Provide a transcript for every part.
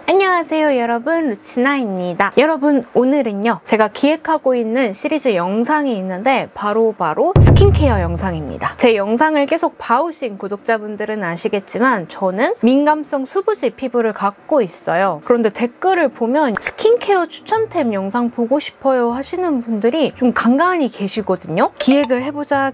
안녕하세요 여러분, 루치나입니다. 여러분, 오늘은요 제가 기획하고 있는 시리즈 영상이 있는데 바로 스킨케어 영상입니다. 제 영상을 계속 봐오신 구독자분들은 아시겠지만 저는 민감성 수부지 피부를 갖고 있어요. 그런데 댓글을 보면 스킨케어 추천템 영상 보고 싶어요 하시는 분들이 좀 간간히 계시거든요. 기획을 해보자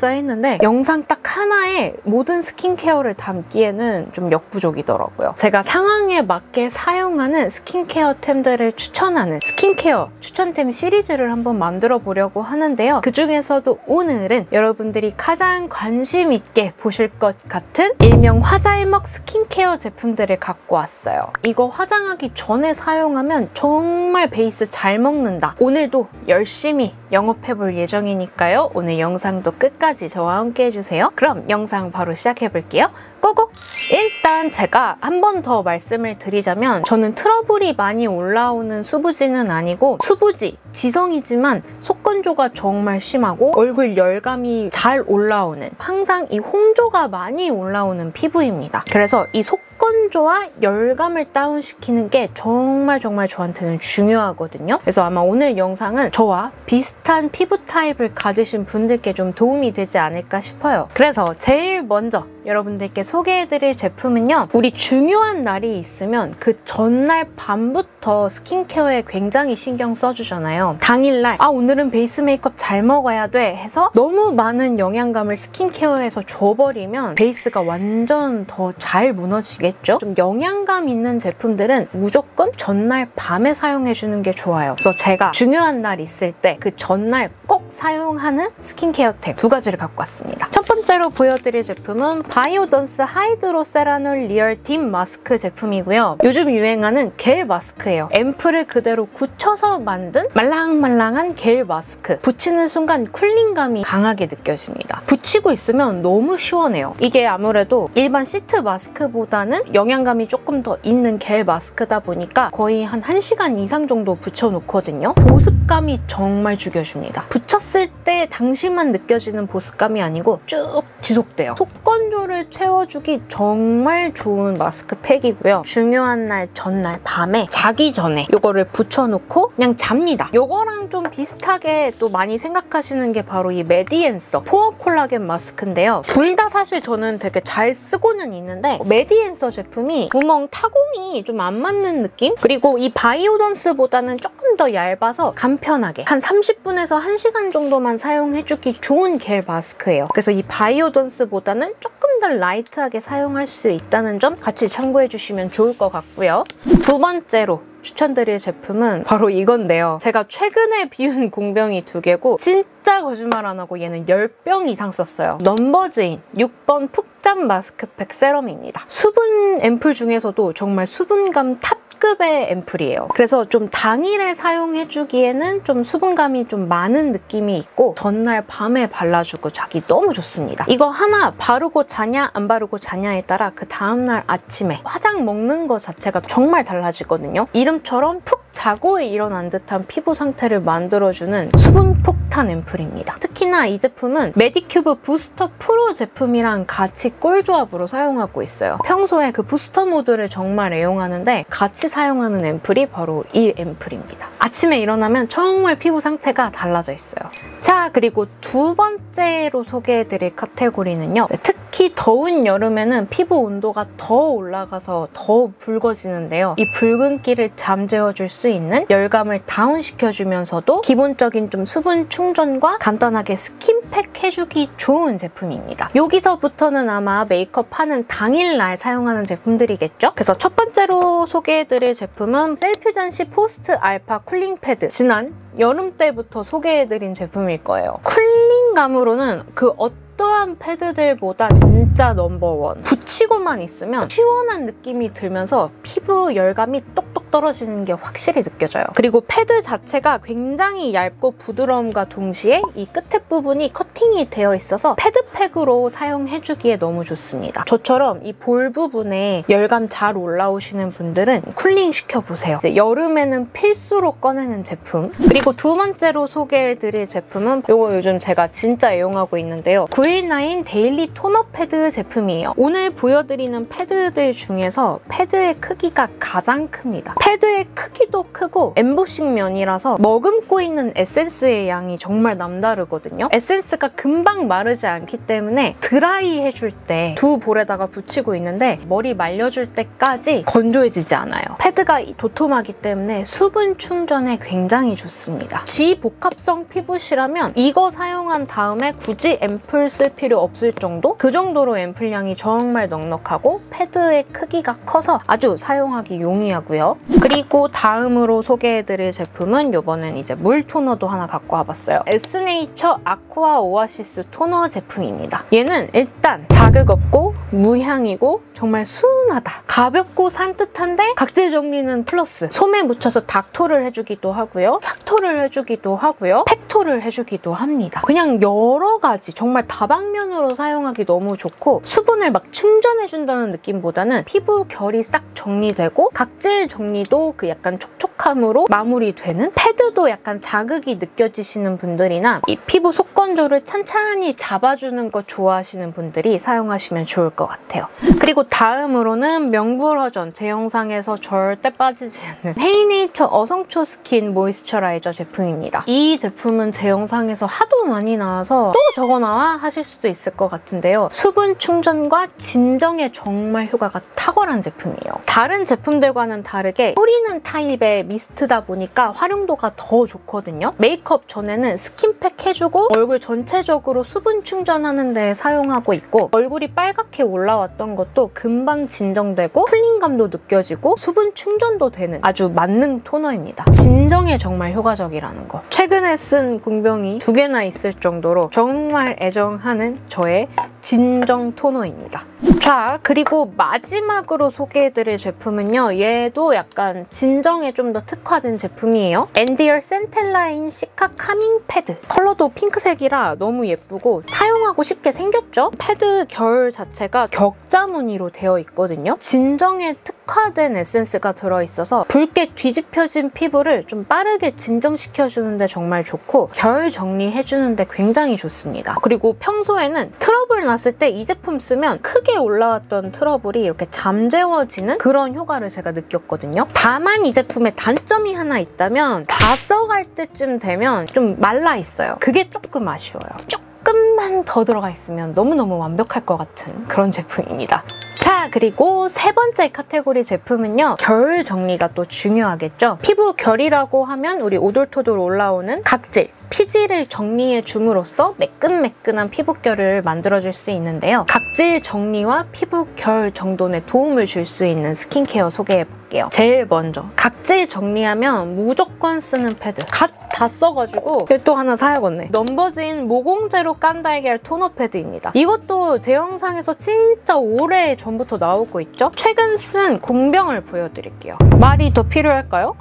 했는데 영상 딱 하나에 모든 스킨케어를 담기에는 좀 역부족이더라고요. 제가 상황에 맞게 사용하는 스킨케어템들을 추천하는 스킨케어 추천템 시리즈를 한번 만들어 보려고 하는데요. 그 중에서도 오늘은 여러분들이 가장 관심 있게 보실 것 같은 일명 화잘먹 스킨케어 제품들을 갖고 왔어요. 이거 화장하기 전에 사용하면 정말 베이스 잘 먹는다. 오늘도 열심히 영업해 볼 예정이니까요. 오늘 영상도 끝까지 저와 함께 해주세요. 그럼 영상 바로 시작해 볼게요. 고고! 일단 제가 한 번 더 말씀을 드리자면 저는 트러블이 많이 올라오는 수부지는 아니고 수부지, 지성이지만 속건조가 정말 심하고 얼굴 열감이 잘 올라오는, 항상 이 홍조가 많이 올라오는 피부입니다. 그래서 이 속건조와 열감을 다운시키는 게 정말 저한테는 중요하거든요. 그래서 아마 오늘 영상은 저와 비슷한 피부 타입을 가지신 분들께 좀 도움이 되지 않을까 싶어요. 그래서 제일 먼저 여러분들께 소개해드릴 제품은요, 우리 중요한 날이 있으면 그 전날 밤부터 스킨케어에 굉장히 신경 써주잖아요. 당일날 오늘은 베이스 메이크업 잘 먹어야 돼 해서 너무 많은 영양감을 스킨케어에서 줘버리면 베이스가 완전 더 잘 무너지겠죠? 좀 영양감 있는 제품들은 무조건 전날 밤에 사용해주는 게 좋아요. 그래서 제가 중요한 날 있을 때 그 전날 꼭 사용하는 스킨케어템 두 가지를 갖고 왔습니다. 첫 번째로 보여드릴 제품은 바이오던스 하이드로세라놀 리얼 딥 마스크 제품이고요. 요즘 유행하는 겔 마스크예요. 앰플을 그대로 굳혀서 만든 말랑말랑한 겔 마스크. 붙이는 순간 쿨링감이 강하게 느껴집니다. 붙이고 있으면 너무 시원해요. 이게 아무래도 일반 시트 마스크보다는 영양감이 조금 더 있는 겔 마스크다 보니까 거의 한 1시간 이상 정도 붙여놓거든요. 보습감이 정말 죽여줍니다. 붙였을 때 당시만 느껴지는 보습감이 아니고 쭉 지속돼요. 속건조를 채워주기 정말 좋은 마스크팩이고요. 중요한 날 전날 밤에 자기 전에 이거를 붙여놓고 그냥 잡니다. 이거랑 좀 비슷하게 또 많이 생각하시는 게 바로 이 메디앤서 포어 콜라겐 마스크인데요. 둘 다 사실 저는 되게 잘 쓰고는 있는데 메디앤서 제품이 구멍 타공이 좀 안 맞는 느낌? 그리고 이 바이오던스보다는 조금 더 얇아서 간편하게 한 30분에서 1시간 정도만 사용해주기 좋은 겔 마스크예요. 그래서 이 바이오던스보다는 조금 더 라이트하게 사용할 수 있다는 점 같이 참고해주시면 좋을 것 같고요. 두 번째로 추천드릴 제품은 바로 이건데요. 제가 최근에 비운 공병이 2개고 진짜 거짓말 안 하고 얘는 10병 이상 썼어요. 넘버즈인 6번 푹잠 마스크팩 세럼입니다. 수분 앰플 중에서도 정말 수분감 탑급의 앰플이에요. 그래서 좀 당일에 사용해주기에는 좀 수분감이 좀 많은 느낌이 있고 전날 밤에 발라주고 자기 너무 좋습니다. 이거 하나 바르고 자냐 안 바르고 자냐에 따라 그 다음날 아침에 화장 먹는 거 자체가 정말 달라지거든요. 이름처럼 푹 자고 일어난 듯한 피부 상태를 만들어주는 수분 폭탄 앰플입니다. 특히나 이 제품은 메디큐브 부스터 프로 제품이랑 같이 꿀조합으로 사용하고 있어요. 평소에 그 부스터 모드를 정말 애용하는데 같이 사용하는 앰플이 바로 이 앰플입니다. 아침에 일어나면 정말 피부 상태가 달라져 있어요. 자, 그리고 두 번째로 소개해드릴 카테고리는요. 특히 더운 여름에는 피부 온도가 더 올라가서 더 붉어지는데요. 이 붉은기를 잠재워줄 수 있는 열감을 다운시켜주면서도 기본적인 좀 수분 충전과 간단하게 스킨팩 해주기 좋은 제품입니다. 여기서부터는 아마 메이크업 하는 당일날 사용하는 제품들이겠죠? 그래서 첫 번째로 소개해드릴 제품은 셀퓨전시 포스트 알파 쿨링 패드. 지난 여름 때부터 소개해드린 제품일 거예요. 쿨링감으로는 그 어떠한 패드들보다 진짜 넘버원. 붙이고만 있으면 시원한 느낌이 들면서 피부 열감이 똑똑 떨어지는 게 확실히 느껴져요. 그리고 패드 자체가 굉장히 얇고 부드러움과 동시에 이 끝에 부분이 커팅이 되어 있어서 패드팩으로 사용해주기에 너무 좋습니다. 저처럼 이 볼 부분에 열감 잘 올라오시는 분들은 쿨링 시켜보세요. 이제 여름에는 필수로 꺼내는 제품. 그리고 두 번째로 소개해드릴 제품은 이거 요즘 제가 진짜 애용하고 있는데요. 919 데일리 토너 패드 제품이에요. 오늘 보여드리는 패드들 중에서 패드의 크기가 가장 큽니다. 패드의 크기도 크고 엠보싱 면이라서 머금고 있는 에센스의 양이 정말 남다르거든요. 에센스가 금방 마르지 않기 때문에 드라이 해줄 때 두 볼에다가 붙이고 있는데 머리 말려줄 때까지 건조해지지 않아요. 패드가 도톰하기 때문에 수분 충전에 굉장히 좋습니다. 지복합성 피부시라면 이거 사용한 다음에 굳이 앰플 쓸 필요 없을 정도? 그 정도로 앰플량이 정말 넉넉하고 패드의 크기가 커서 아주 사용하기 용이하고요. 그리고 다음으로 소개해드릴 제품은 이번엔 이제 물 토너도 하나 갖고 와봤어요. 에스네이처 아쿠아 오아시스 토너 제품입니다. 얘는 일단 자극 없고 무향이고 정말 순하다. 가볍고 산뜻한데 각질 정리는 플러스. 솜에 묻혀서 닥토를 해주기도 하고요. 착토를 해주기도 하고요. 팩토를 해주기도 합니다. 그냥 여러 가지 정말 다방면으로 사용하기 너무 좋고 수분을 막 충전해준다는 느낌보다는 피부 결이 싹 정리되고 각질 정리도 그 약간 촉촉함으로 마무리되는, 패드도 약간 자극이 느껴지시는 분들이나 이 피부 속건조를 찬찬히 잡아주는 거 좋아하시는 분들이 사용하시면 좋을 것 같아요. 그리고 다음으로는 명불허전, 제 영상에서 절대 빠지지 않는 헤이네이처 어성초 스킨 모이스처라이저 제품입니다. 이 제품은 제 영상에서 하도 많이 나와서 또 저거 나와? 하실 수도 있을 것 같은데요. 수분 충전과 진정에 정말 효과가 탁월한 제품이에요. 다른 제품들과는 다르게 뿌리는 타입의 미스트다 보니까 활용도가 더 좋거든요. 메이크업 전에는 스킨팩 해주고 얼굴 전체적으로 수분 충전하는 데 사용하고 있고 얼굴이 빨갛게 올라왔던 것도 금방 진정되고 쿨링감도 느껴지고 수분 충전도 되는 아주 만능 토너입니다. 진정에 정말 효과적이라는 거. 최근에 쓴 공병이 2개나 있을 정도로 정말 애정하는 저의 진정 토너입니다. 자, 그리고 마지막으로 소개해드릴 제품은요. 얘도 약간 진정에 좀 더 특화된 제품이에요. 앤디얼 센텔라인 시카 카밍 패드. 컬러도 핑크색이라 너무 예쁘고 사용하고 쉽게 생겼죠? 패드 결 자체가 격자 무늬로 되어 있거든요. 진정에 특화된 에센스가 들어있어서 붉게 뒤집혀진 피부를 좀 빠르게 진정시켜주는데 정말 좋고 결 정리해주는데 굉장히 좋습니다. 그리고 평소에는 트러블 났을 때 이 제품 쓰면 크게 올라왔던 트러블이 이렇게 잠재워지는 그런 효과를 제가 느꼈거든요. 다만 이 제품에 단점이 하나 있다면 다 써갈 때쯤 되면 좀 말라 있어요. 그게 조금 아쉬워요. 조금만 더 들어가 있으면 너무너무 완벽할 것 같은 그런 제품입니다. 자, 그리고 세 번째 카테고리 제품은요. 결 정리가 또 중요하겠죠. 피부 결이라고 하면 우리 오돌토돌 올라오는 각질, 피지를 정리해 줌으로써 매끈매끈한 피부결을 만들어줄 수 있는데요. 각질 정리와 피부결 정돈에 도움을 줄 수 있는 스킨케어 소개해볼게요. 제일 먼저 각질 정리하면 무조건 쓰는 패드. 갓 다 써가지고 얘 또 하나 사야겠네. 넘버즈인 모공제로 깐 달걀 토너 패드입니다. 이것도 제 영상에서 진짜 오래 전부터 나오고 있죠? 최근 쓴 공병을 보여드릴게요. 말이 더 필요할까요?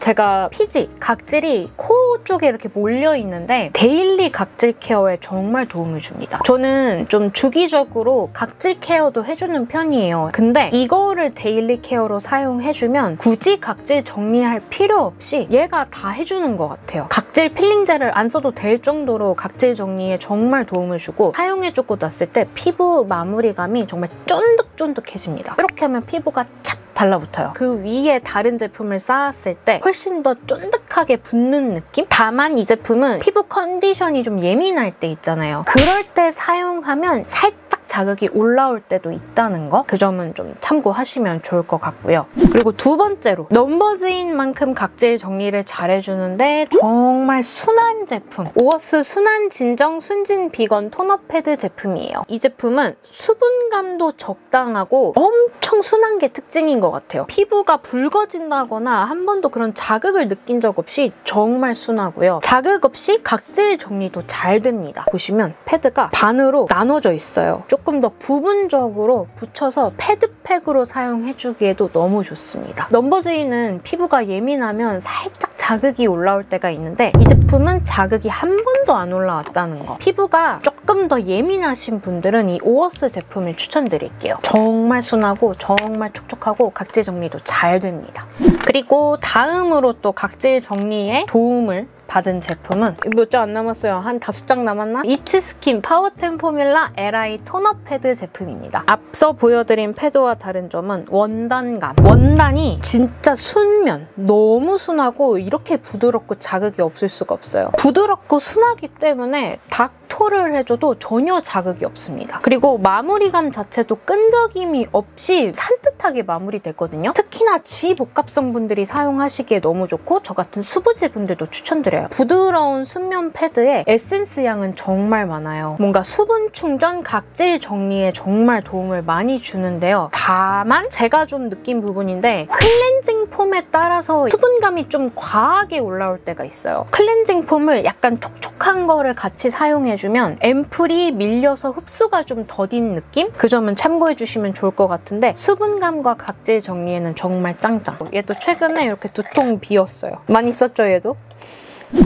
제가 피지, 각질이 코 쪽에 이렇게 몰려있는데 데일리 각질 케어에 정말 도움을 줍니다. 저는 좀 주기적으로 각질 케어도 해주는 편이에요. 근데 이거를 데일리 케어로 사용해주면 굳이 각질 정리할 필요 없이 얘가 다 해주는 것 같아요. 각질 필링젤을 안 써도 될 정도로 각질 정리에 정말 도움을 주고 사용해주고 났을 때 피부 마무리감이 정말 쫀득쫀득해집니다. 이렇게 하면 피부가 착 달라붙어요. 그 위에 다른 제품을 쌓았을 때 훨씬 더 쫀득하게 붙는 느낌? 다만 이 제품은 피부 컨디션이 좀 예민할 때 있잖아요. 그럴 때 사용하면 살짝 자극이 올라올 때도 있다는 거, 그 점은 좀 참고하시면 좋을 것 같고요. 그리고 두 번째로 넘버즈인 만큼 각질 정리를 잘해주는데 정말 순한 제품, 오어스 순한 진정 순진 비건 토너 패드 제품이에요. 이 제품은 수분감도 적당하고 엄청 순한 게 특징인 것 같아요. 피부가 붉어진다거나 한 번도 그런 자극을 느낀 적 없이 정말 순하고요. 자극 없이 각질 정리도 잘 됩니다. 보시면 패드가 반으로 나눠져 있어요. 조금 조금 더 부분적으로 붙여서 패드팩으로 사용해주기에도 너무 좋습니다. 넘버제이는 피부가 예민하면 살짝 자극이 올라올 때가 있는데 이 제품은 자극이 한 번도 안 올라왔다는 거. 피부가 조금 더 예민하신 분들은 이 오어스 제품을 추천드릴게요. 정말 순하고 정말 촉촉하고 각질 정리도 잘 됩니다. 그리고 다음으로 또 각질 정리에 도움을 받은 제품은 몇 장 안 남았어요. 한 5장 남았나? 이츠스킨 파워텐 포뮬라 LI 토너 패드 제품입니다. 앞서 보여드린 패드와 다른 점은 원단감. 원단이 진짜 순면, 너무 순하고 이렇게 부드럽고 자극이 없을 수가 없어요. 부드럽고 순하기 때문에 닥토를 해줘도 전혀 자극이 없습니다. 그리고 마무리감 자체도 끈적임이 없이 산뜻하게 마무리되거든요. 특히나 지복합성 분들이 사용하시기에 너무 좋고 저 같은 수부지 분들도 추천드려요. 부드러운 순면 패드에 에센스 향은 정말 많아요. 뭔가 수분 충전, 각질 정리에 정말 도움을 많이 주는데요. 다만 제가 좀 느낀 부분인데 클렌징 폼에 따라서 수분감이 좀 과하게 올라올 때가 있어요. 클렌징 폼을 약간 촉촉한 거를 같이 사용해주면 앰플이 밀려서 흡수가 좀 더딘 느낌? 그 점은 참고해주시면 좋을 것 같은데 수분감과 각질 정리에는 정말 짱짱. 얘도 최근에 이렇게 두통 비었어요. 많이 썼죠, 얘도?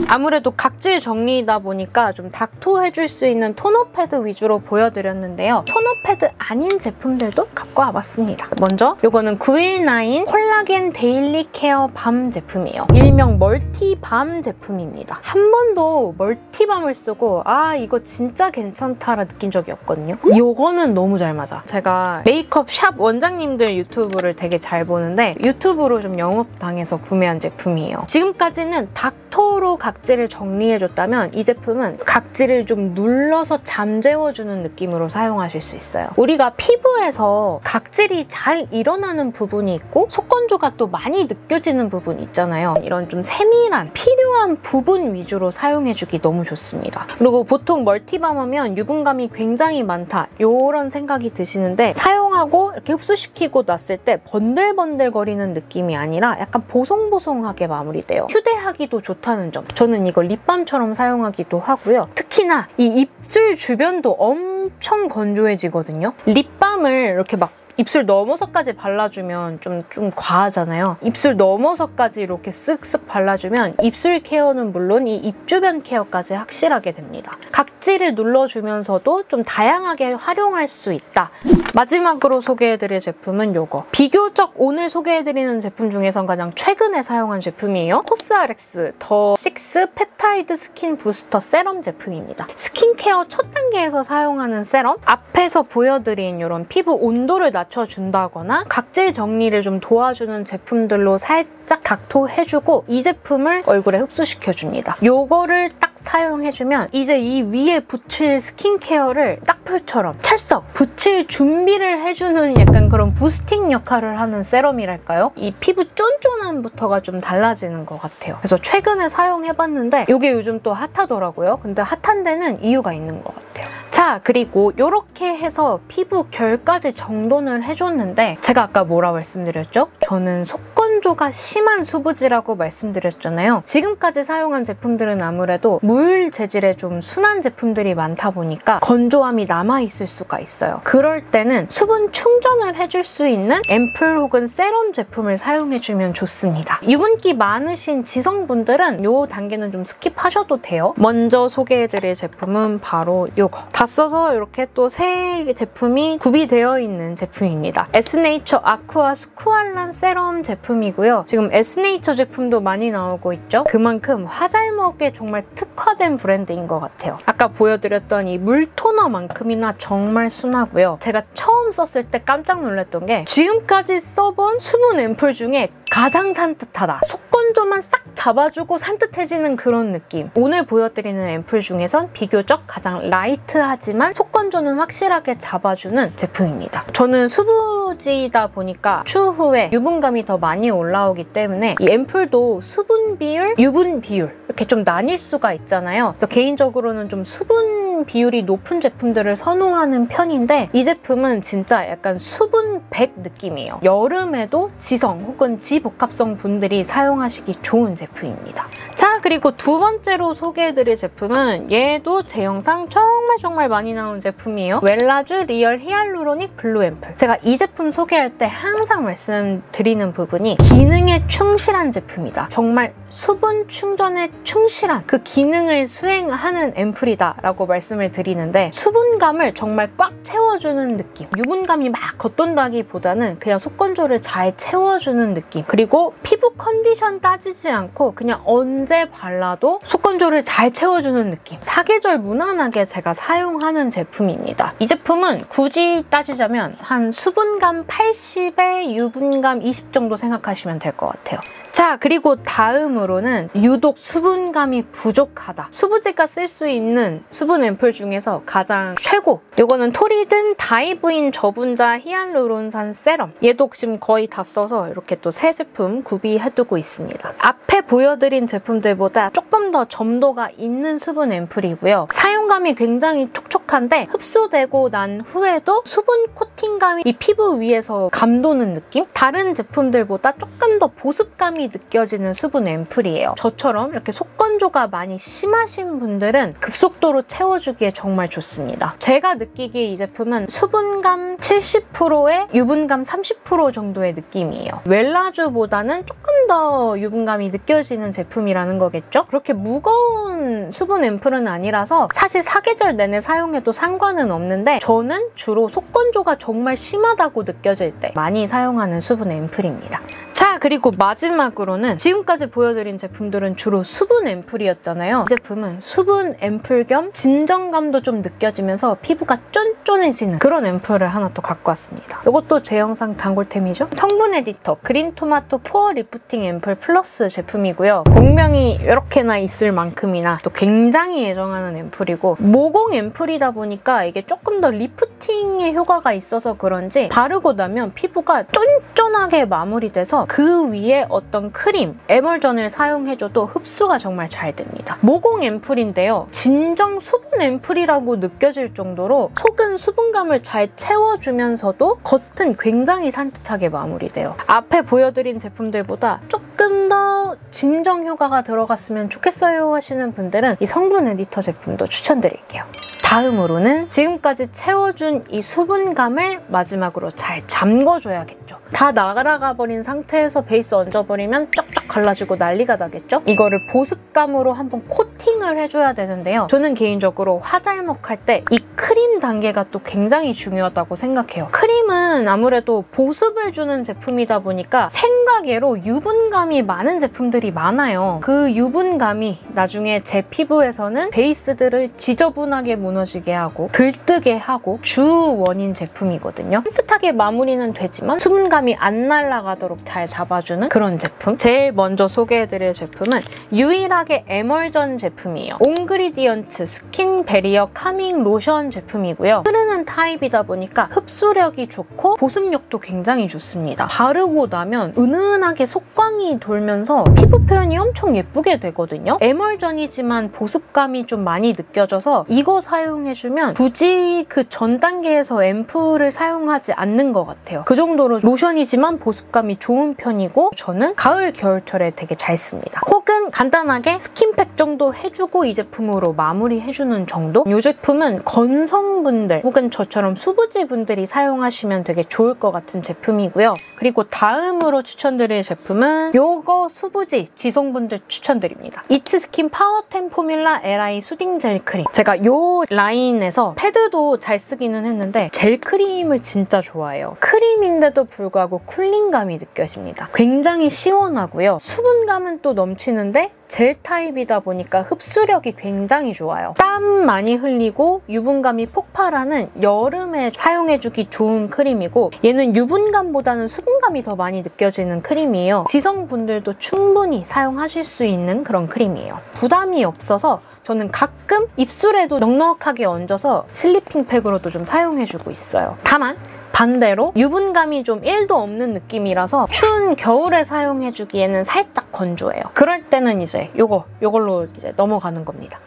아무래도 각질 정리이다 보니까 좀 닥토해줄 수 있는 토너 패드 위주로 보여드렸는데요. 토너 패드 아닌 제품들도 갖고 와봤습니다. 먼저 이거는 919 콜라겐 데일리 케어 밤 제품이에요. 일명 멀티밤 제품입니다. 한 번도 멀티밤을 쓰고 아 이거 진짜 괜찮다라 느낀 적이 없거든요. 이거는 너무 잘 맞아. 제가 메이크업 샵 원장님들 유튜브를 되게 잘 보는데 유튜브로 좀 영업당해서 구매한 제품이에요. 지금까지는 닥토로 각질을 정리해줬다면 이 제품은 각질을 좀 눌러서 잠재워주는 느낌으로 사용하실 수 있어요. 우리가 피부에서 각질이 잘 일어나는 부분이 있고 속건조가 또 많이 느껴지는 부분 있잖아요. 이런 좀 세밀한 필요한 부분 위주로 사용해주기 너무 좋습니다. 그리고 보통 멀티밤 하면 유분감이 굉장히 많다 이런 생각이 드시는데 사용하고 이렇게 흡수시키고 놨을 때 번들번들거리는 느낌이 아니라 약간 보송보송하게 마무리돼요. 휴대하기도 좋다는 점. 저는 이걸 립밤처럼 사용하기도 하고요. 특히나 이 입술 주변도 엄청 건조해지거든요. 립밤을 이렇게 막 입술 넘어서까지 발라주면 좀 과하잖아요. 입술 넘어서까지 이렇게 쓱쓱 발라주면 입술 케어는 물론 이 입 주변 케어까지 확실하게 됩니다. 각질을 눌러주면서도 좀 다양하게 활용할 수 있다. 마지막으로 소개해드릴 제품은 이거. 비교적 오늘 소개해드리는 제품 중에선 가장 최근에 사용한 제품이에요. 코스알엑스 더 6 펩타이드 스킨 부스터 세럼 제품입니다. 스킨케어 첫 단계에서 사용하는 세럼. 앞에서 보여드린 이런 피부 온도를 낮춰준다거나 각질 정리를 좀 도와주는 제품들로 살짝 닥토해주고 이 제품을 얼굴에 흡수시켜줍니다. 요거를 딱 사용해주면 이제 이 위에 붙일 스킨케어를 딱풀처럼 찰썩 붙일 준비를 해주는 약간 그런 부스팅 역할을 하는 세럼이랄까요? 이 피부 쫀쫀함부터가 좀 달라지는 것 같아요. 그래서 최근에 사용해봤는데 이게 요즘 또 핫하더라고요. 근데 핫한 데는 이유가 있는 것 같아요. 자, 그리고 이렇게 해서 피부 결까지 정돈을 해줬는데 제가 아까 뭐라고 말씀드렸죠? 저는 속건조가 심한 수부지라고 말씀드렸잖아요. 지금까지 사용한 제품들은 아무래도 물 재질의 좀 순한 제품들이 많다 보니까 건조함이 남아있을 수가 있어요. 그럴 때는 수분 충전을 해줄 수 있는 앰플 혹은 세럼 제품을 사용해주면 좋습니다. 유분기 많으신 지성분들은 이 단계는 좀 스킵하셔도 돼요. 먼저 소개해드릴 제품은 바로 이거. 다 써서 이렇게 또 새 제품이 구비되어 있는 제품입니다. 에스네이처 아쿠아 스쿠알란 세럼 제품이고요. 지금 에스네이처 제품도 많이 나오고 있죠. 그만큼 화잘먹에 정말 특화된 브랜드인 것 같아요. 아까 보여드렸던 이 물 토너만큼이나 정말 순하고요. 제가 처음 썼을 때 깜짝 놀랐던 게 지금까지 써본 수분 앰플 중에 가장 산뜻하다. 속건조만 싹 잡아주고 산뜻해지는 그런 느낌. 오늘 보여드리는 앰플 중에선 비교적 가장 라이트하지만 속건조는 확실하게 잡아주는 제품입니다. 저는 수부지이다 보니까 추후에 유분감이 더 많이 올라오기 때문에 이 앰플도 수분 비율, 유분 비율 이렇게 좀 나뉠 수가 있잖아요. 그래서 개인적으로는 좀 수분 비율이 높은 제품들을 선호하는 편인데 이 제품은 진짜 약간 수분 100 느낌이에요. 여름에도 지성 혹은 지복합성 분들이 사용하시기 좋은 제품입니다. 자, 그리고 두 번째로 소개해드릴 제품은 얘도 제 영상 정말 많이 나오는 제품이에요. 웰라쥬 리얼 히알루로닉 블루 앰플. 제가 이 제품 소개할 때 항상 말씀드리는 부분이 기능에 충실한 제품이다. 정말 수분 충전에 충실한 그 기능을 수행하는 앰플이다 라고 말씀을 드리는데, 수분감을 정말 꽉 채워주는 느낌, 유분감이 막 겉돈다기보다는 그냥 속건조를 잘 채워주는 느낌, 그리고 피부 컨디션 따지지 않고 그냥 언제 발라도 속건조를 잘 채워주는 느낌, 사계절 무난하게 제가 사용하는 제품입니다. 이 제품은 굳이 따지자면 한 수분감 80에 유분감 20 정도 생각하시면 될 것 같아요. 자, 그리고 다음으로는 유독 수분감이 부족하다, 수부지가 쓸 수 있는 수분 앰플 중에서 가장 최고! 이거는 토리든 다이브인 저분자 히알루론산 세럼. 얘도 지금 거의 다 써서 이렇게 또 새 제품 구비해두고 있습니다. 앞에 보여드린 제품들보다 조금 더 점도가 있는 수분 앰플이고요. 사용감이 굉장히 촉촉한데 흡수되고 난 후에도 수분 코팅감이 이 피부 위에서 감도는 느낌? 다른 제품들보다 조금 더 보습감이 느껴지는 수분 앰플이에요. 저처럼 이렇게 속건조가 많이 심하신 분들은 급속도로 채워주기에 정말 좋습니다. 제가 느끼기에 이 제품은 수분감 70%에 유분감 30% 정도의 느낌이에요. 웰라쥬보다는 조금 더 유분감이 느껴지는 제품이라는 거겠죠? 그렇게 무거운 수분 앰플은 아니라서 사실 사계절 내내 사용해도 상관은 없는데, 저는 주로 속건조가 정말 심하다고 느껴질 때 많이 사용하는 수분 앰플입니다. 자, 그리고 마지막으로는 지금까지 보여드린 제품들은 주로 수분 앰플이었잖아요. 이 제품은 수분 앰플 겸 진정감도 좀 느껴지면서 피부가 쫀쫀해지는 그런 앰플을 하나 또 갖고 왔습니다. 이것도 제 영상 단골템이죠. 성분 에디터 그린토마토 포어 리프팅 앰플 플러스 제품이고요. 공명이 이렇게나 있을 만큼이나 또 굉장히 애정하는 앰플이고, 모공 앰플이다 보니까 이게 조금 더 리프팅의 효과가 있어서 그런지 바르고 나면 피부가 쫀쫀하게 마무리돼서 그 위에 어떤 크림, 에멀전을 사용해줘도 흡수가 정말 잘 됩니다. 모공 앰플인데요. 진정 수분 앰플이라고 느껴질 정도로 속은 수분감을 잘 채워주면서도 겉은 굉장히 산뜻하게 마무리돼요. 앞에 보여드린 제품들보다 조금 더 진정 효과가 들어갔으면 좋겠어요 하시는 분들은 이 성분 에디터 제품도 추천드릴게요. 다음으로는 지금까지 채워준 이 수분감을 마지막으로 잘 잠궈줘야겠죠. 다 날아가 버린 상태에서 베이스 얹어버리면 쫙쫙 갈라지고 난리가 나겠죠? 이거를 보습감으로 한번 코팅을 해줘야 되는데요. 저는 개인적으로 화잘먹 할 때 이 크림 단계가 또 굉장히 중요하다고 생각해요. 크림은 아무래도 보습을 주는 제품이다 보니까 생각외로 유분감이 많은 제품들이 많아요. 그 유분감이 나중에 제 피부에서는 베이스들을 지저분하게 무너지게 하고 들뜨게 하고 주 원인 제품이거든요. 산뜻하게 마무리는 되지만 수분감이 안 날아가도록 잘 잡아주는 그런 제품. 제일 먼저 소개해드릴 제품은 유일하게 에멀전 제품이에요. 온그리디언츠 스킨 베리어 카밍 로션 제품이고요. 흐르는 타입이다 보니까 흡수력이 좋고 보습력도 굉장히 좋습니다. 바르고 나면 은은하게 속광이 돌면서 피부 표현이 엄청 예쁘게 되거든요. 에멀전이지만 보습감이 좀 많이 느껴져서 이거 사용해주면 굳이 그 전 단계에서 앰플을 사용하지 않는 것 같아요. 그 정도로 로션이지만 보습감이 좋은 편이고, 저는 가을 겨울철에 되게 잘 씁니다. 혹은 간단하게 스킨팩 정도 해주고 이 제품으로 마무리해주는 정도? 이 제품은 건성분들 혹은 저처럼 수부지 분들이 사용하시면 되게 좋을 것 같은 제품이고요. 그리고 다음으로 추천드릴 제품은 요거 수부지 지성분들 추천드립니다. 이츠스킨 파워템 포뮬라 LI 수딩 젤 크림. 제가 요 라인에서 패드도 잘 쓰기는 했는데 젤 크림을 진짜 좋아해요. 크림인데도 불구하고 쿨링감이 느껴집니다. 굉장히 시원하고요. 수분감은 또 넘치는데 젤 타입이다 보니까 흡수력이 굉장히 좋아요. 땀 많이 흘리고 유분감이 폭발하는 여름에 사용해주기 좋은 크림이고, 얘는 유분감보다는 수분감이 더 많이 느껴지는 크림이에요. 지성분들도 충분히 사용하실 수 있는 그런 크림이에요. 부담이 없어서 저는 가끔 입술에도 넉넉하게 얹어서 슬리핑 팩으로도 좀 사용해주고 있어요. 다만 반대로 유분감이 좀 1도 없는 느낌이라서 추운 겨울에 사용해주기에는 살짝 건조해요. 그럴 때는 이제 요걸로 이제 넘어가는 겁니다.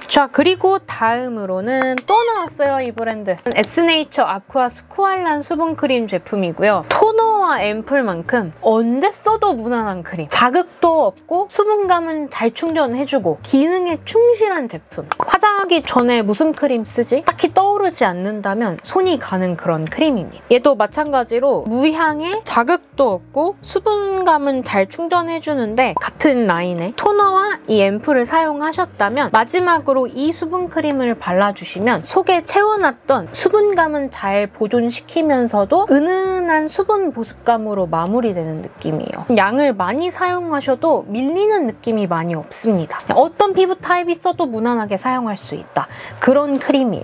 자, 그리고 다음으로는 또 나왔어요. 이 브랜드. 에스네이처 아쿠아 스쿠알란 수분크림 제품이고요. 토너와 앰플만큼 언제 써도 무난한 크림. 자극도 없고 수분감은 잘 충전해주고 기능에 충실한 제품. 화장하기 전에 무슨 크림 쓰지? 딱히 떠오르지 않는다면 손이 가는 그런 크림입니다. 얘도 마찬가지로 무향에 자극도 없고 수분감은 잘 충전해주는데 같은 라인에 토너와 이 앰플을 사용하셨다면 마지막으로 이 수분크림을 발라주시면 속에 채워놨던 수분감은 잘 보존시키면서도 은은한 수분 보습감으로 마무리되는 느낌이에요. 양을 많이 사용하셔도 밀리는 느낌이 많이 없습니다. 어떤 피부 타입이 써도 무난하게 사용할 수 있다. 그런 크림이에요.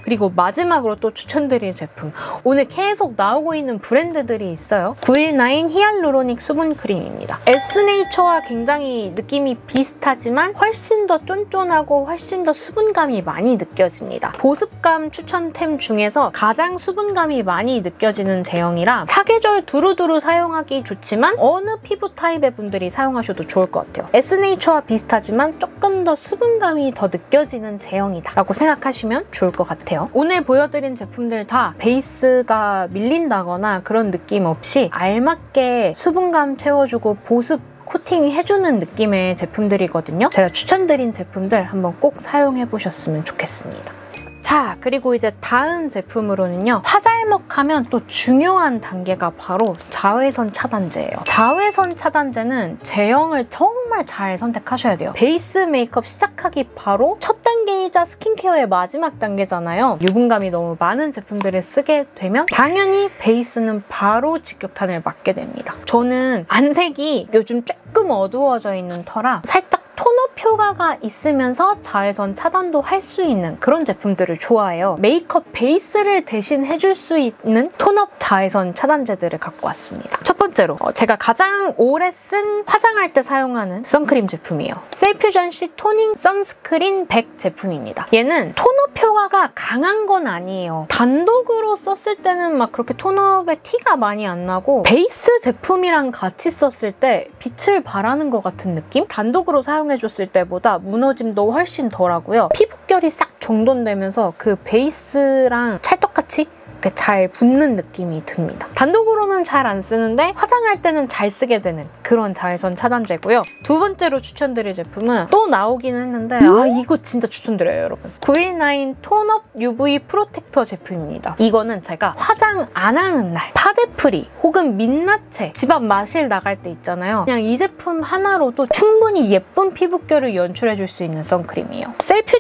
그리고 마지막으로 또 추천드릴 제품. 오늘 계속 나오고 있는 브랜드들이 있어요. 919 히알루로닉 수분크림입니다. 에스네이처와 굉장히 느낌이 비슷하지만 훨씬 더 쫀쫀하고 훨씬 더 수분감이 많이 느껴집니다. 보습감 추천템 중에서 가장 수분감이 많이 느껴지는 제형이라 사계절 두루두루 사용하기 좋지만 어느 피부 타입의 분들이 사용하셔도 좋을 것 같아요. 에스네이처와 비슷하지만 조금 더 수분감이 더 느껴지는 제형이다 라고 생각하시면 좋을 것 같아요. 오늘 보여드린 제품들 다 베이스가 밀린다거나 그런 느낌 없이 알맞게 수분감 채워주고 보습 코팅 해주는 느낌의 제품들이거든요. 제가 추천드린 제품들 한번 꼭 사용해보셨으면 좋겠습니다. 자, 그리고 이제 다음 제품으로는요. 화잘먹 하면 또 중요한 단계가 바로 자외선 차단제예요. 자외선 차단제는 제형을 정말 잘 선택하셔야 돼요. 베이스 메이크업 시작하기 바로 첫 단계이자 스킨케어의 마지막 단계잖아요. 유분감이 너무 많은 제품들을 쓰게 되면 당연히 베이스는 바로 직격탄을 맞게 됩니다. 저는 안색이 요즘 조금 어두워져 있는 터라 살짝 톤업 효과가 있으면서 자외선 차단도 할 수 있는 그런 제품들을 좋아해요. 메이크업 베이스를 대신 해줄 수 있는 톤업 자외선 차단제들을 갖고 왔습니다. 첫 번째로 제가 가장 오래 쓴 화장할 때 사용하는 선크림 제품이에요. 셀퓨전시 토닝 선스크린 100 제품입니다. 얘는 톤업 효과가 강한 건 아니에요. 단독으로 썼을 때는 막 그렇게 톤업의 티가 많이 안 나고 베이스 제품이랑 같이 썼을 때 빛을 발하는 것 같은 느낌? 단독으로 사용해줬을 때보다 무너짐도 훨씬 덜하고요. 피부결이 싹 정돈되면서 그 베이스랑 찰떡같이 잘 붙는 느낌이 듭니다. 단독으로는 잘 안 쓰는데 화장할 때는 잘 쓰게 되는 그런 자외선 차단제고요. 두 번째로 추천드릴 제품은 또 나오기는 했는데 이거 진짜 추천드려요, 여러분. 919 톤업 UV 프로텍터 제품입니다. 이거는 제가 화장 안 하는 날, 파데프리 혹은 민낯에 집 앞 마실 나갈 때 있잖아요. 그냥 이 제품 하나로도 충분히 예쁜 피부결을 연출해줄 수 있는 선크림이에요.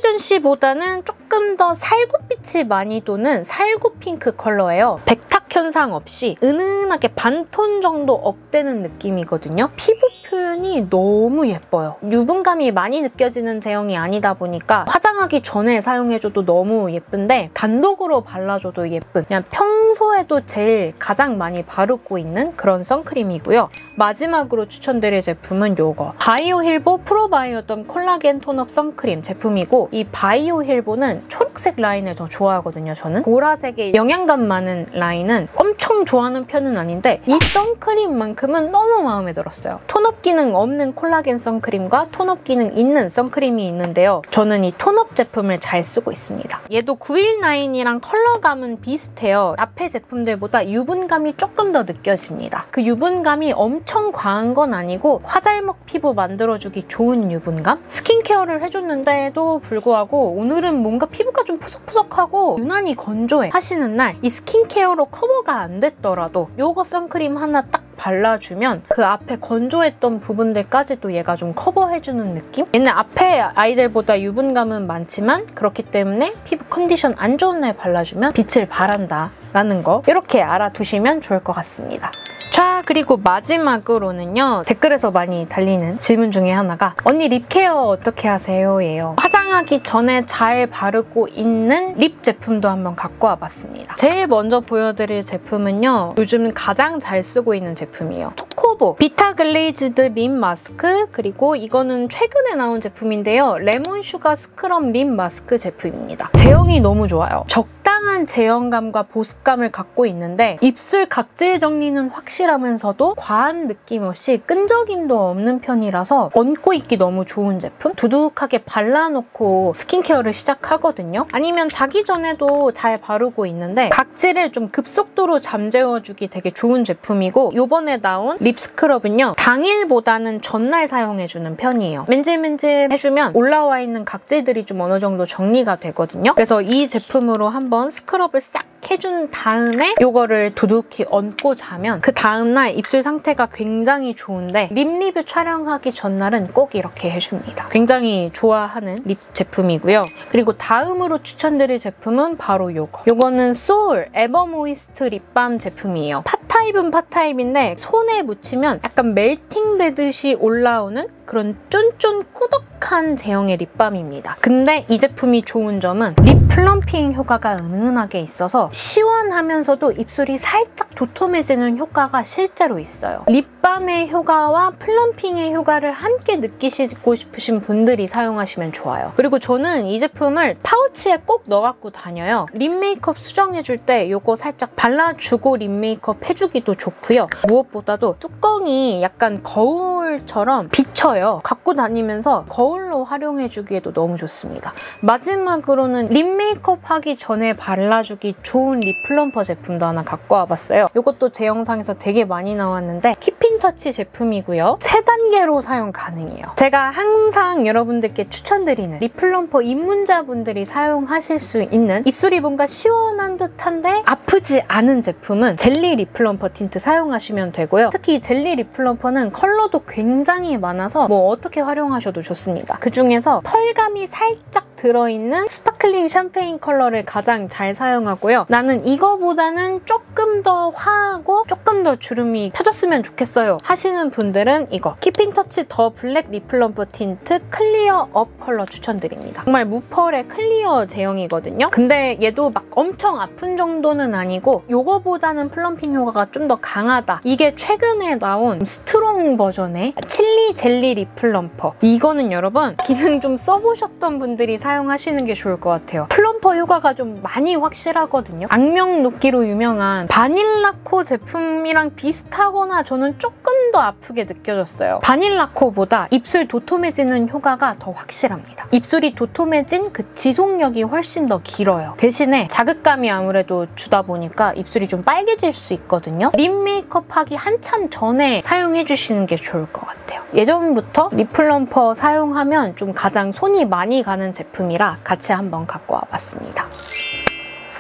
셀퓨전시보다는 조금 더 살구빛이 많이 도는 살구 핑크 컬러예요. 백탁 현상 없이 은은하게 반톤 정도 업되는 느낌이거든요. 피부 표현이 너무 예뻐요. 유분감이 많이 느껴지는 제형이 아니다 보니까 화장하기 전에 사용해줘도 너무 예쁜데 단독으로 발라줘도 예쁜, 그냥 평소에도 제일 가장 많이 바르고 있는 그런 선크림이고요. 마지막으로 추천드릴 제품은 이거 바이오 힐보 프로바이오덤 콜라겐 톤업 선크림 제품이고, 이 바이오 힐보는 초록색 라인을 더 좋아하거든요. 저는 보라색의 영양감 많은 라인은 엄청 좋아하는 편은 아닌데 이 선크림만큼은 너무 마음에 들었어요. 톤업 기능 없는 콜라겐 선크림과 톤업 기능 있는 선크림이 있는데요. 저는 이 톤업 제품을 잘 쓰고 있습니다. 얘도 919이랑 컬러감은 비슷해요. 앞에 제품들보다 유분감이 조금 더 느껴집니다. 그 유분감이 엄청 과한 건 아니고 화잘먹 피부 만들어주기 좋은 유분감? 스킨케어를 해줬는데도 불구하고 오늘은 뭔가 피부가 좀 푸석푸석하고 유난히 건조해 하시는 날 이 스킨케어로 커버가 안 됐더라도 요거 선크림 하나 딱 발라주면 그 앞에 건조했던 부분들까지도 얘가 좀 커버해주는 느낌? 얘는 앞에 아이들보다 유분감은 많지만 그렇기 때문에 피부 컨디션 안 좋은 날 발라주면 빛을 발한다 라는 거 이렇게 알아두시면 좋을 것 같습니다. 자, 그리고 마지막으로는요. 댓글에서 많이 달리는 질문 중에 하나가 언니 립케어 어떻게 하세요? 예요. 화장하기 전에 잘 바르고 있는 립 제품도 한번 갖고 와봤습니다. 제일 먼저 보여드릴 제품은요. 요즘 가장 잘 쓰고 있는 제품이에요. 스코보 비타 글레이즈드 립 마스크, 그리고 이거는 최근에 나온 제품인데요. 레몬 슈가 스크럽 립 마스크 제품입니다. 제형이 너무 좋아요. 적당한 제형감과 보습감을 갖고 있는데 입술 각질 정리는 확실하면서도 과한 느낌 없이 끈적임도 없는 편이라서 얹고 있기 너무 좋은 제품? 두둑하게 발라놓고 스킨케어를 시작하거든요. 아니면 자기 전에도 잘 바르고 있는데 각질을 좀 급속도로 잠재워주기 되게 좋은 제품이고, 요번에 나온 립 스크럽은요. 당일보다는 전날 사용해주는 편이에요. 맨질맨질해주면 올라와 있는 각질들이 좀 어느 정도 정리가 되거든요. 그래서 이 제품으로 한번 스크럽을 싹 해준 다음에 이거를 두둑히 얹고 자면 그 다음날 입술 상태가 굉장히 좋은데 립 리뷰 촬영하기 전날은 꼭 이렇게 해줍니다. 굉장히 좋아하는 립 제품이고요. 그리고 다음으로 추천드릴 제품은 바로 요거는 소울 에버모이스트 립밤 제품이에요. 팟타입은 팟타입인데 손에 묻히면 약간 멜팅되듯이 올라오는 그런 쫀쫀 꾸덕한 제형의 립밤입니다. 근데 이 제품이 좋은 점은 립 플럼핑 효과가 은은하게 있어서 시원하면서도 입술이 살짝 도톰해지는 효과가 실제로 있어요. 립밤의 효과와 플럼핑의 효과를 함께 느끼시고 싶으신 분들이 사용하시면 좋아요. 그리고 저는 이 제품을 파우치에 꼭 넣어갖고 다녀요. 립 메이크업 수정해줄 때 이거 살짝 발라주고 립 메이크업 해주기도 좋고요. 무엇보다도 뚜껑이 약간 거울처럼 비쳐요. 갖고 다니면서 거울로 활용해주기에도 너무 좋습니다. 마지막으로는 립 메이크업 하기 전에 발라주기 좋은 립 플럼퍼 제품도 하나 갖고 와봤어요. 이것도 제 영상에서 되게 많이 나왔는데 킵인터치 제품이고요. 3단계로 사용 가능해요. 제가 항상 여러분들께 추천드리는 립 플럼퍼 입문자분들이 사용하실 수 있는 입술이 뭔가 시원한 듯한데 아프지 않은 제품은 젤리 립 플럼퍼 틴트 사용하시면 되고요. 특히 젤리 립 플럼퍼는 컬러도 굉장히 많아서 뭐 어떻게 활용하셔도 좋습니다. 그중에서 펄감이 살짝 들어있는 스파클링 샴페인 컬러를 가장 잘 사용하고요. 나는 이거보다는 조금 더 화하고 조금 더 주름이 펴졌으면 좋겠어요 하시는 분들은 이거 킵인터치 더 블랙 립 플럼퍼 틴트 클리어 업 컬러 추천드립니다. 정말 무펄의 클리어 제형이거든요. 근데 얘도 막 엄청 아픈 정도는 아니고 이거보다는 플럼핑 효과가 좀 더 강하다. 이게 최근에 나온 스트롱 버전의 칠리 젤리 립 플럼퍼. 이거는 여러분 기능 좀 써보셨던 분들이 사용하시는 게 좋을 것 같아요. 플럼퍼 효과가 좀 많이 확실하거든요. 악명 높기로 유명한 바닐라코 제품이랑 비슷하거나 저는 조금 더 아프게 느껴졌어요. 바닐라코보다 입술 도톰해지는 효과가 더 확실합니다. 입술이 도톰해진 그 지속력이 훨씬 더 길어요. 대신에 자극감이 아무래도 주다 보니까 입술이 좀 빨개질 수 있거든요. 립 메이크업 하기 한참 전에 사용해주시는 게 좋을 것 같아요. 예전부터 립 플럼퍼 사용하면 좀 가장 손이 많이 가는 제품이라 같이 한번 갖고 와봤습니다.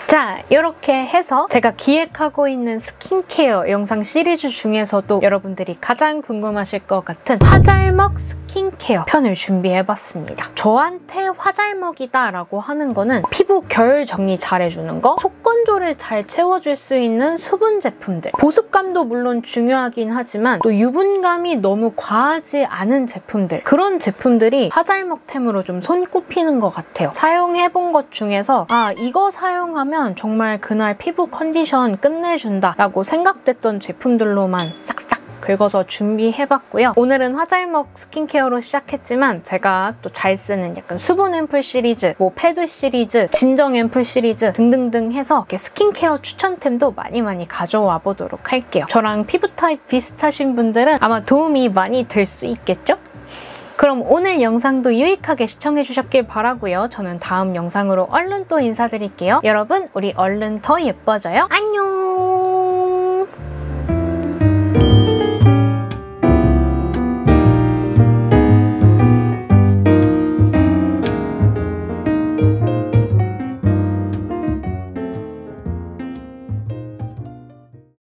자, 이렇게 해서 제가 기획하고 있는 스킨케어 영상 시리즈 중에서도 여러분들이 가장 궁금하실 것 같은 화잘먹 스킨케어 편을 준비해봤습니다. 저한테 화잘먹이다 라고 하는 거는 피부 결 정리 잘해주는 거, 속건조를 잘 채워줄 수 있는 수분 제품들, 보습감도 물론 중요하긴 하지만 또 유분감이 너무 과하지 않은 제품들, 그런 제품들이 화잘먹템으로 좀 손꼽히는 것 같아요. 사용해본 것 중에서 아, 이거 사용하면 정말 그날 피부 컨디션 끝내준다 라고 생각됐던 제품들로만 싹싹 긁어서 준비해봤고요. 오늘은 화잘먹 스킨케어로 시작했지만 제가 또 잘 쓰는 약간 수분 앰플 시리즈, 뭐 패드 시리즈, 진정 앰플 시리즈 등등등 해서 이렇게 스킨케어 추천템도 많이 가져와 보도록 할게요. 저랑 피부 타입 비슷하신 분들은 아마 도움이 많이 될 수 있겠죠? 그럼 오늘 영상도 유익하게 시청해주셨길 바라고요. 저는 다음 영상으로 얼른 또 인사드릴게요. 여러분, 우리 얼른 더 예뻐져요. 안녕!